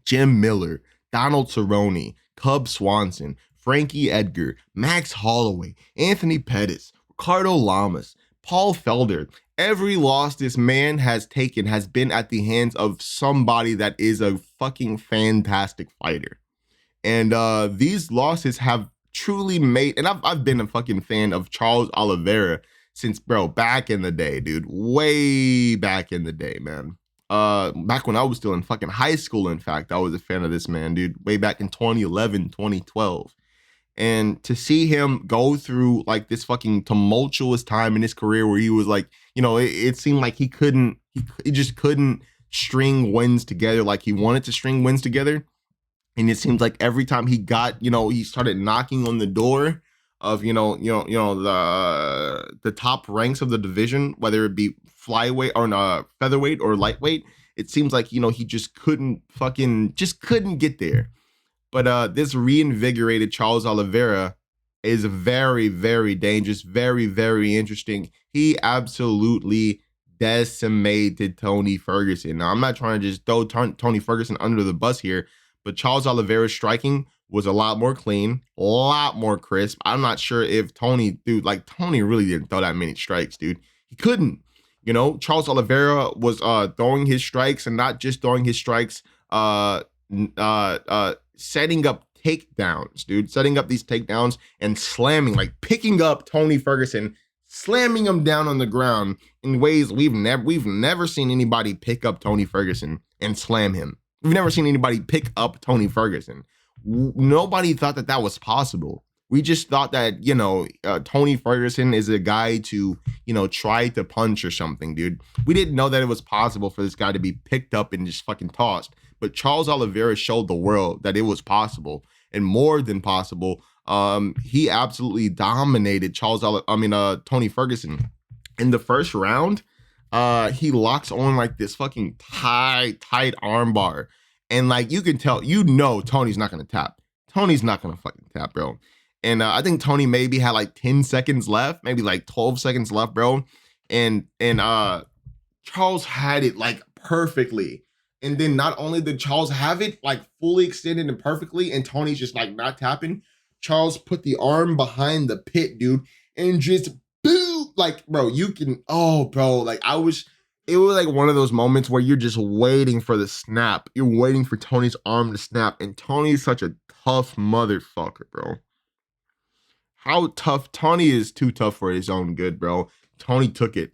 Jim Miller, Donald Cerrone, Cub Swanson, Frankie Edgar, Max Holloway, Anthony Pettis, Ricardo Lamas, Paul Felder. Every loss this man has taken has been at the hands of somebody that is a fucking fantastic fighter. And these losses have truly made, and I've been a fucking fan of Charles Oliveira since, bro, back in the day, dude. Way back in the day, man. Back when I was still in fucking high school, in fact, I was a fan of this man, dude. Way back in 2011, 2012. And to see him go through like this fucking tumultuous time in his career where he was like, you know, it seemed like he just couldn't string wins together like he wanted to string wins together. And it seems like every time he got, you know, he started knocking on the door of, the top ranks of the division, whether it be flyweight or featherweight or lightweight, it seems like, you know, he just couldn't get there. But this reinvigorated Charles Oliveira is very, very dangerous, very, very interesting. He absolutely decimated Tony Ferguson. Now, I'm not trying to just throw Tony Ferguson under the bus here, but Charles Oliveira's striking was a lot more clean, a lot more crisp. I'm not sure if Tony really didn't throw that many strikes, dude. He couldn't. You know, Charles Oliveira was throwing his strikes, and not just throwing his strikes, setting up takedowns, dude. Setting up these takedowns and slamming, like picking up Tony Ferguson, slamming him down on the ground in ways we've never seen anybody pick up Tony Ferguson and slam him. We've never seen anybody pick up Tony Ferguson. Nobody thought that that was possible. We just thought that, you know, Tony Ferguson is a guy to, you know, try to punch or something, dude. We didn't know that it was possible for this guy to be picked up and just fucking tossed. But Charles Oliveira showed the world that it was possible, and more than possible. He absolutely dominated Tony Ferguson. In the first round, he locks on like this fucking tight armbar. And like you can tell, you know, Tony's not gonna tap. Tony's not gonna fucking tap, bro. And I think Tony maybe had like 10 seconds left, maybe like 12 seconds left, bro. And Charles had it like perfectly. And then not only did Charles have it like fully extended and perfectly, and Tony's just like not tapping, Charles put the arm behind the pit, dude, and just boom, like, bro, you can, oh, bro, like it was like one of those moments where you're just waiting for the snap. You're waiting for Tony's arm to snap, and Tony's such a tough motherfucker, bro. How tough? Tony is too tough for his own good, bro. Tony took it.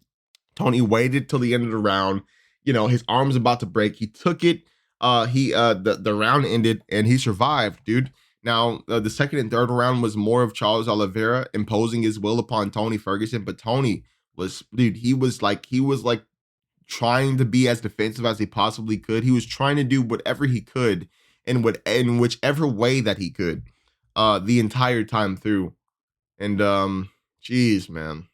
Tony waited till the end of the round. You know, his arm's about to break. He took it. The round ended and he survived, dude. Now, the second and third round was more of Charles Oliveira imposing his will upon Tony Ferguson, but Tony was, dude, he was like trying to be as defensive as he possibly could. He was trying to do whatever he could in whichever way that he could, the entire time through. And geez, man,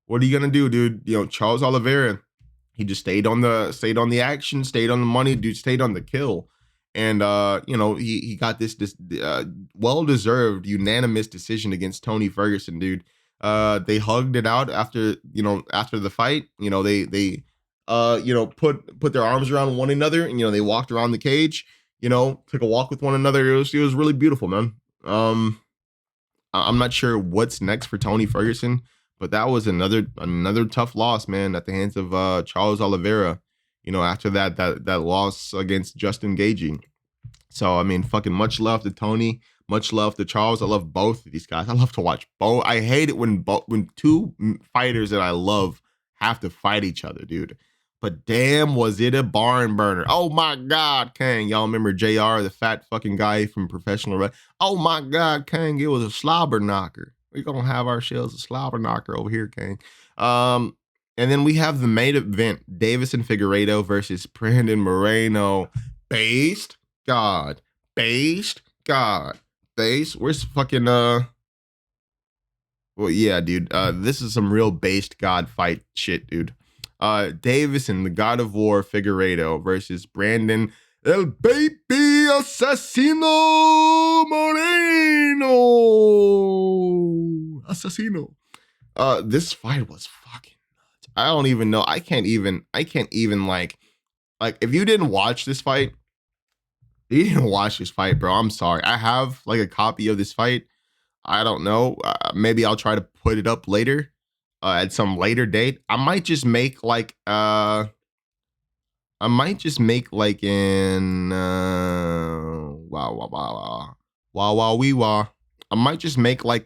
what are you gonna do, dude? You know, Charles Oliveira, he just stayed on the action, stayed on the money, dude, stayed on the kill. And you know, he got this well-deserved unanimous decision against Tony Ferguson, dude. They hugged it out after the fight. You know, they put their arms around one another, and you know, they walked around the cage, you know, took a walk with one another. It was really beautiful, man. I'm not sure what's next for Tony Ferguson, but that was another tough loss, man, at the hands of Charles Oliveira. You know, after that loss against Justin Gaethje. So I mean, fucking much love to Tony, much love to Charles. I love both of these guys. I love to watch both. I hate it when two fighters that I love have to fight each other, dude. But damn, was it a barn burner. Oh my God, Kang. Y'all remember JR, the fat fucking guy from Professional Wrestling? Oh my God, Kang, it was a slobber knocker. We're going to have ourselves a slobber knocker over here, Kang. And then we have the main event, Davison Figuerado versus Brandon Moreno. Based God. Where's fucking, well, yeah, dude. This is some real based God fight shit, dude. Davison, the God of War, Figueredo versus Brandon El Baby Assassino Moreno. This fight was fucking nuts. I don't even know. I can't even like if you didn't watch this fight, bro. I'm sorry. I have like a copy of this fight. I don't know. Maybe I'll try to put it up later. At some later date. I might just make like in wow. I might just make like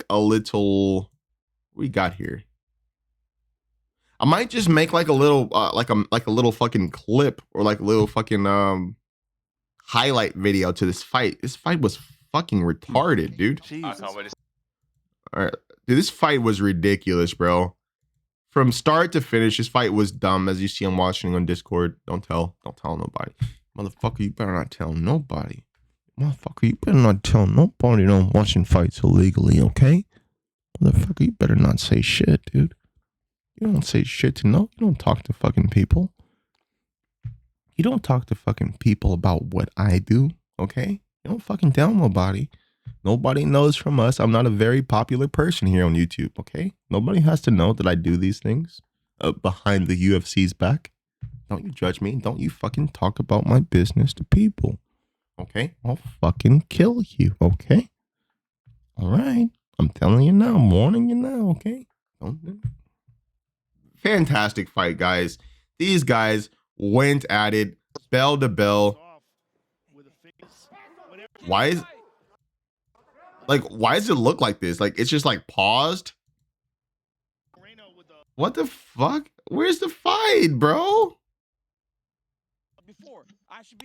a little, what we got here? I might just make like a little like a little fucking clip or like a little fucking highlight video to this fight. This fight was fucking retarded, dude. Jesus. All right. Dude, this fight was ridiculous, bro. From start to finish, this fight was dumb. As you see, I'm watching on Discord. Don't tell nobody. Motherfucker, you better not tell nobody. Motherfucker, you better not tell nobody I'm watching fights illegally, okay? Motherfucker, you better not say shit, dude. You don't say shit to no. You don't talk to fucking people. You don't talk to fucking people about what I do, okay? You don't fucking tell nobody. Nobody knows from us. I'm not a very popular person here on YouTube, okay? Nobody has to know that I do these things behind the UFC's back. Don't you judge me. Don't you fucking talk about my business to people, okay? I'll fucking kill you, okay? All right. I'm telling you now. I'm warning you now, okay? Fantastic fight, guys. These guys went at it bell to bell. Why does it look like this? Like, it's just like paused What the fuck? Where's the fight, bro?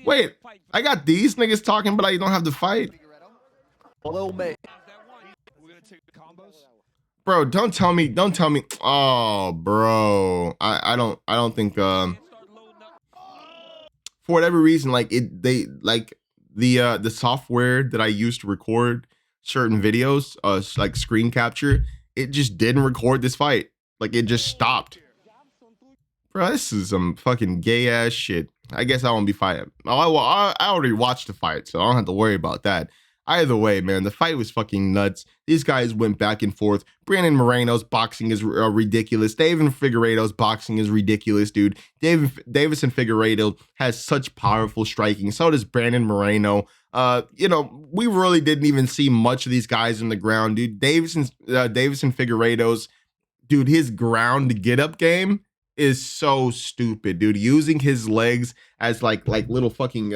Wait, I got these niggas talking, but I don't have the fight. Bro, don't tell me. Oh, bro. I don't think for whatever reason, like the software that I use to record certain videos, like screen capture, it just didn't record this fight. Like it just stopped. Bro, this is some fucking gay ass shit. I guess I won't be fighting. I already watched the fight, so I don't have to worry about that. Either way, man, the fight was fucking nuts. These guys went back and forth. Brandon Moreno's boxing is ridiculous. Davison Figueredo's boxing is ridiculous, dude. Davison Figueredo has such powerful striking. So does Brandon Moreno. You know, we really didn't even see much of these guys in the ground, dude. Davison Figueredo's, dude, his ground get-up game is so stupid, dude. Using his legs as like little fucking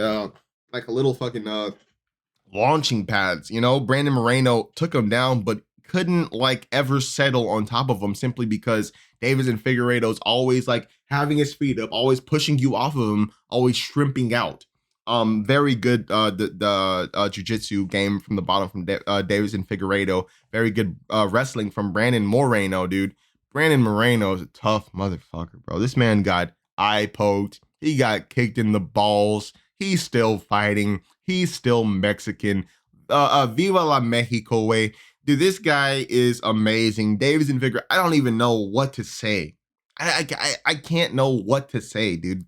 launching pads, you know. Brandon Moreno took him down, but couldn't like ever settle on top of him simply because Davison Figueredo's always like having his feet up, always pushing you off of him, always shrimping out. Very good the jiu-jitsu game from the bottom from Davison Figueredo. Very good wrestling from Brandon Moreno, dude. Brandon Moreno is a tough motherfucker, bro. This man got eye poked. He got kicked in the balls. He's still fighting. He's still Mexican. Viva la Mexico way. Dude, this guy is amazing. Davison Figueredo, I don't even know what to say. I can't know what to say, dude.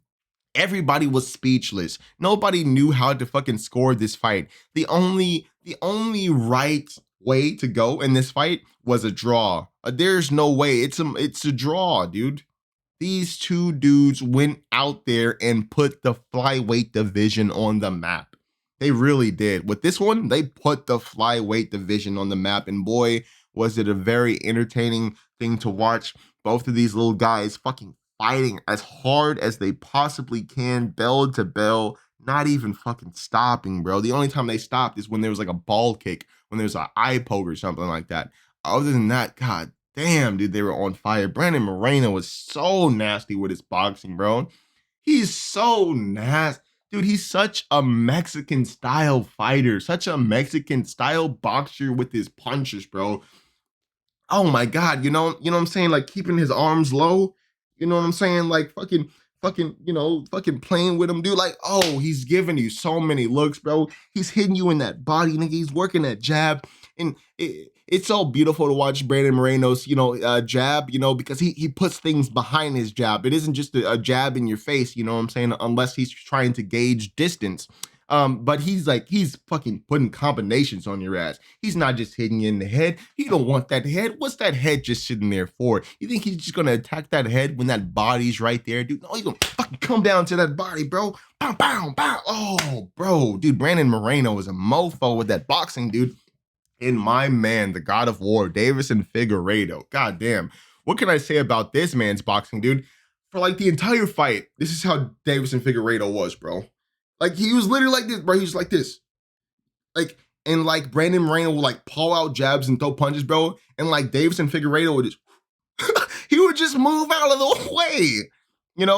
Everybody was speechless. Nobody knew how to fucking score this fight. The only right way to go in this fight was a draw. There's no way. It's a draw, dude. These two dudes went out there and put the flyweight division on the map. They really did. With this one, they put the flyweight division on the map, and boy, was it a very entertaining thing to watch. Both of these little guys fucking fighting as hard as they possibly can, bell to bell, not even fucking stopping, bro. The only time they stopped is when there was like a ball kick, when there was an eye poke or something like that. Other than that, god damn, dude, they were on fire. Brandon Moreno was so nasty with his boxing, bro. He's so nasty. Dude, he's such a Mexican style fighter, such a Mexican style boxer with his punches, bro. Oh my god, you know what I'm saying? Like keeping his arms low, you know what I'm saying? Like fucking, fucking playing with him, dude. Like, oh, he's giving you so many looks, bro. He's hitting you in that body, nigga. He's working that jab. And it's so beautiful to watch Brandon Moreno's, jab, because he puts things behind his jab. It isn't just a jab in your face, you know what I'm saying? Unless he's trying to gauge distance. But he's fucking putting combinations on your ass. He's not just hitting you in the head. He don't want that head. What's that head just sitting there for? You think he's just gonna attack that head when that body's right there, dude? No, he's gonna fucking come down to that body, bro. Bow, bow, bow. Oh, bro, dude, Brandon Moreno is a mofo with that boxing, dude. And my man, the God of War, Davison Figueredo. God damn. What can I say about this man's boxing, dude? For like the entire fight, this is how Davison Figueredo was, bro. Like, he was literally like this, bro. He was like this. Like, and like Brandon Moreno would like pull out jabs and throw punches, bro. And like Davison Figueredo would just, he would just move out of the way.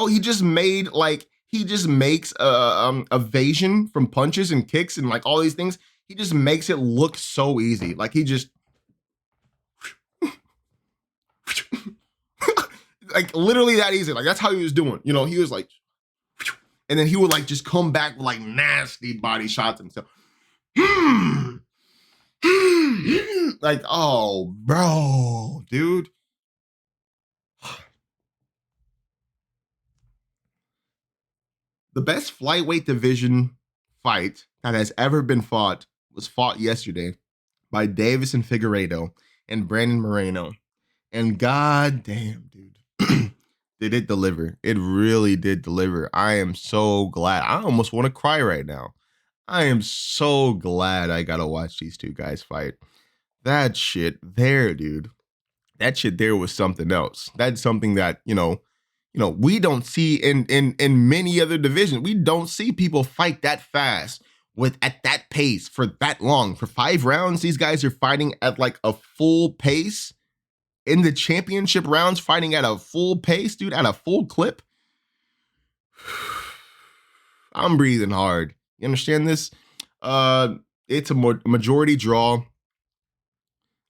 He just made like, he just makes evasion from punches and kicks and like all these things. He just makes it look so easy. Like he just, like literally that easy. Like that's how he was doing. He was like, and then he would like just come back with like nasty body shots and stuff. Like, oh, bro, dude. The best flyweight division fight that has ever been fought was fought yesterday by Davison Figueredo and Brandon Moreno. And god damn, dude. Did it deliver? It really did deliver. I am so glad. I almost want to cry right now. I am so glad I got to watch these two guys fight. That shit there, dude. That shit there was something else. That's something that, we don't see in many other divisions. We don't see people fight that fast at that pace for that long. For 5 rounds, these guys are fighting at like a full pace. in the championship rounds, fighting at a full pace, dude, at a full clip. I'm breathing hard. You understand this? It's a majority draw.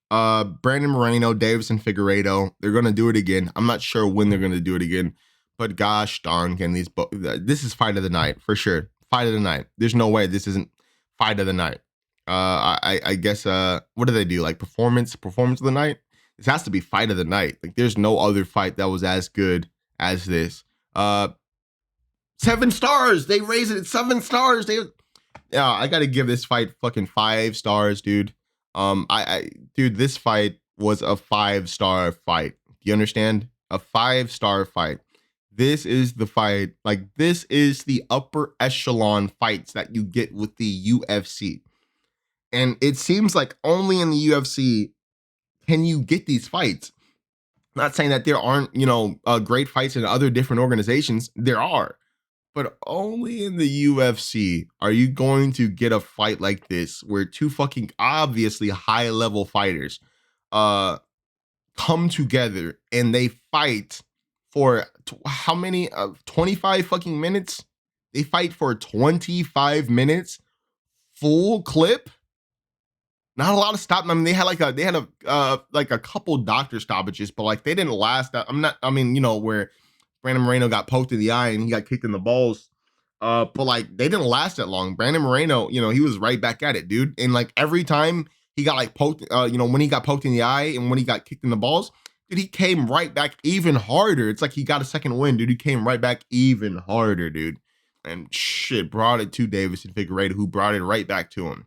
Brandon Moreno, Davison, Figuerado, they're gonna do it again. I'm not sure when they're gonna do it again, but gosh darn, can these this is fight of the night for sure. Fight of the night. There's no way this isn't fight of the night. I guess what do they do? Like performance of the night? This has to be fight of the night. Like there's no other fight that was as good as this. 7 stars. They raised it at 7 stars. I gotta give this fight fucking 5 stars, dude. Dude, this fight was a 5-star fight. Do you understand? A 5-star fight. This is the fight. Like, this is the upper echelon fights that you get with the UFC. And it seems like only in the UFC can you get these fights. Not saying that there aren't, great fights in other different organizations. There are. But only in the UFC are you going to get a fight like this where 2 fucking obviously high-level fighters come together and they fight for how many? 25 fucking minutes? They fight for 25 minutes, full clip. Not a lot of stop. I mean, they had a couple doctor stoppages, but like they didn't last that. Where Brandon Moreno got poked in the eye and he got kicked in the balls. But like they didn't last that long. Brandon Moreno, he was right back at it, dude. And like every time he got like poked, when he got poked in the eye and when he got kicked in the balls, dude, he came right back even harder. It's like he got a second win, dude. He came right back even harder, dude. And shit, brought it to Davison Figueroa, who brought it right back to him.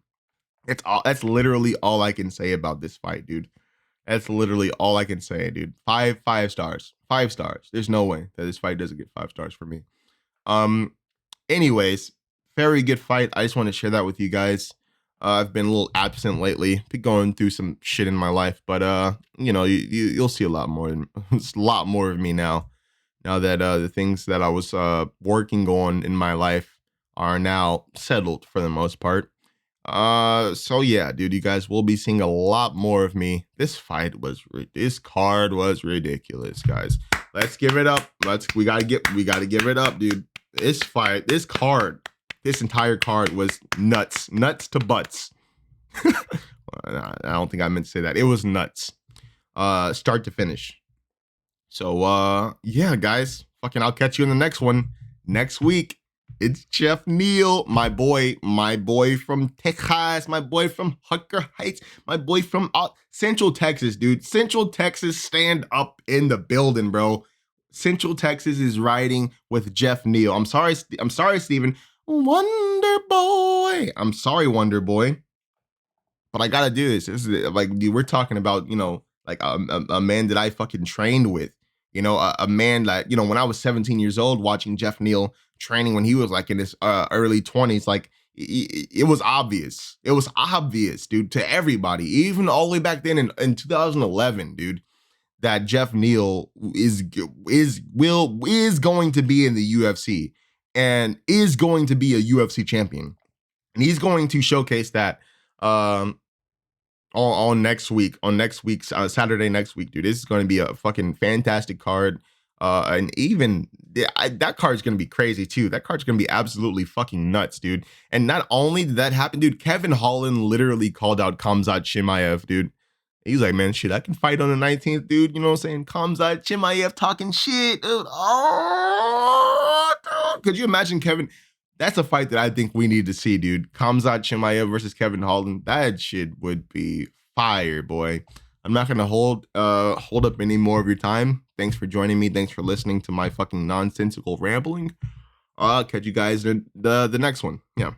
That's literally all I can say about this fight, dude. That's literally all I can say, dude. 5 stars. 5 stars. There's no way that this fight doesn't get 5 stars for me. Anyways, very good fight. I just want to share that with you guys. I've been a little absent lately. Been going through some shit in my life, but you'll see a lot more. It's a lot more of me now. Now that the things that I was working on in my life are now settled for the most part. So yeah, dude, you guys will be seeing a lot more of me. This card was ridiculous, guys. Let's give it up. We gotta give it up, dude. This entire card was nuts to butts. I don't think I meant to say that. It was nuts, start to finish. So yeah, guys, I'll catch you in the next one next week. It's Jeff Neal, my boy from Texas, my boy from Hucker Heights, my boy from Central Texas, dude. Central Texas, stand up in the building, bro. Central Texas is riding with Jeff Neal. I'm sorry, Steven. Wonder Boy. I'm sorry, Wonder Boy. But I gotta do this. This is like, dude, we're talking about, like a man that I fucking trained with. A man that, when I was 17 years old watching Jeff Neal training when he was like in his early 20s, like it was obvious. It was obvious, dude, to everybody, even all the way back then in 2011, dude, that Jeff Neal is going to be in the UFC and is going to be a UFC champion. And he's going to showcase that on next week's Saturday next week, dude. This is going to be a fucking fantastic card. And even that card's going to be crazy too. That card's going to be absolutely fucking nuts, dude. And not only did that happen, dude, Kevin Holland literally called out Khamzat Chimaev, dude. He's like, man, shit, I can fight on the 19th, dude. You know what I'm saying? Khamzat Chimaev talking shit, dude. Oh, dude. Could you imagine, Kevin? That's a fight that I think we need to see, dude. Khamzat Chimaev versus Kevin Holland. That shit would be fire, boy. I'm not gonna hold up any more of your time. Thanks for joining me. Thanks for listening to my fucking nonsensical rambling. I'll catch you guys in the next one. Yeah.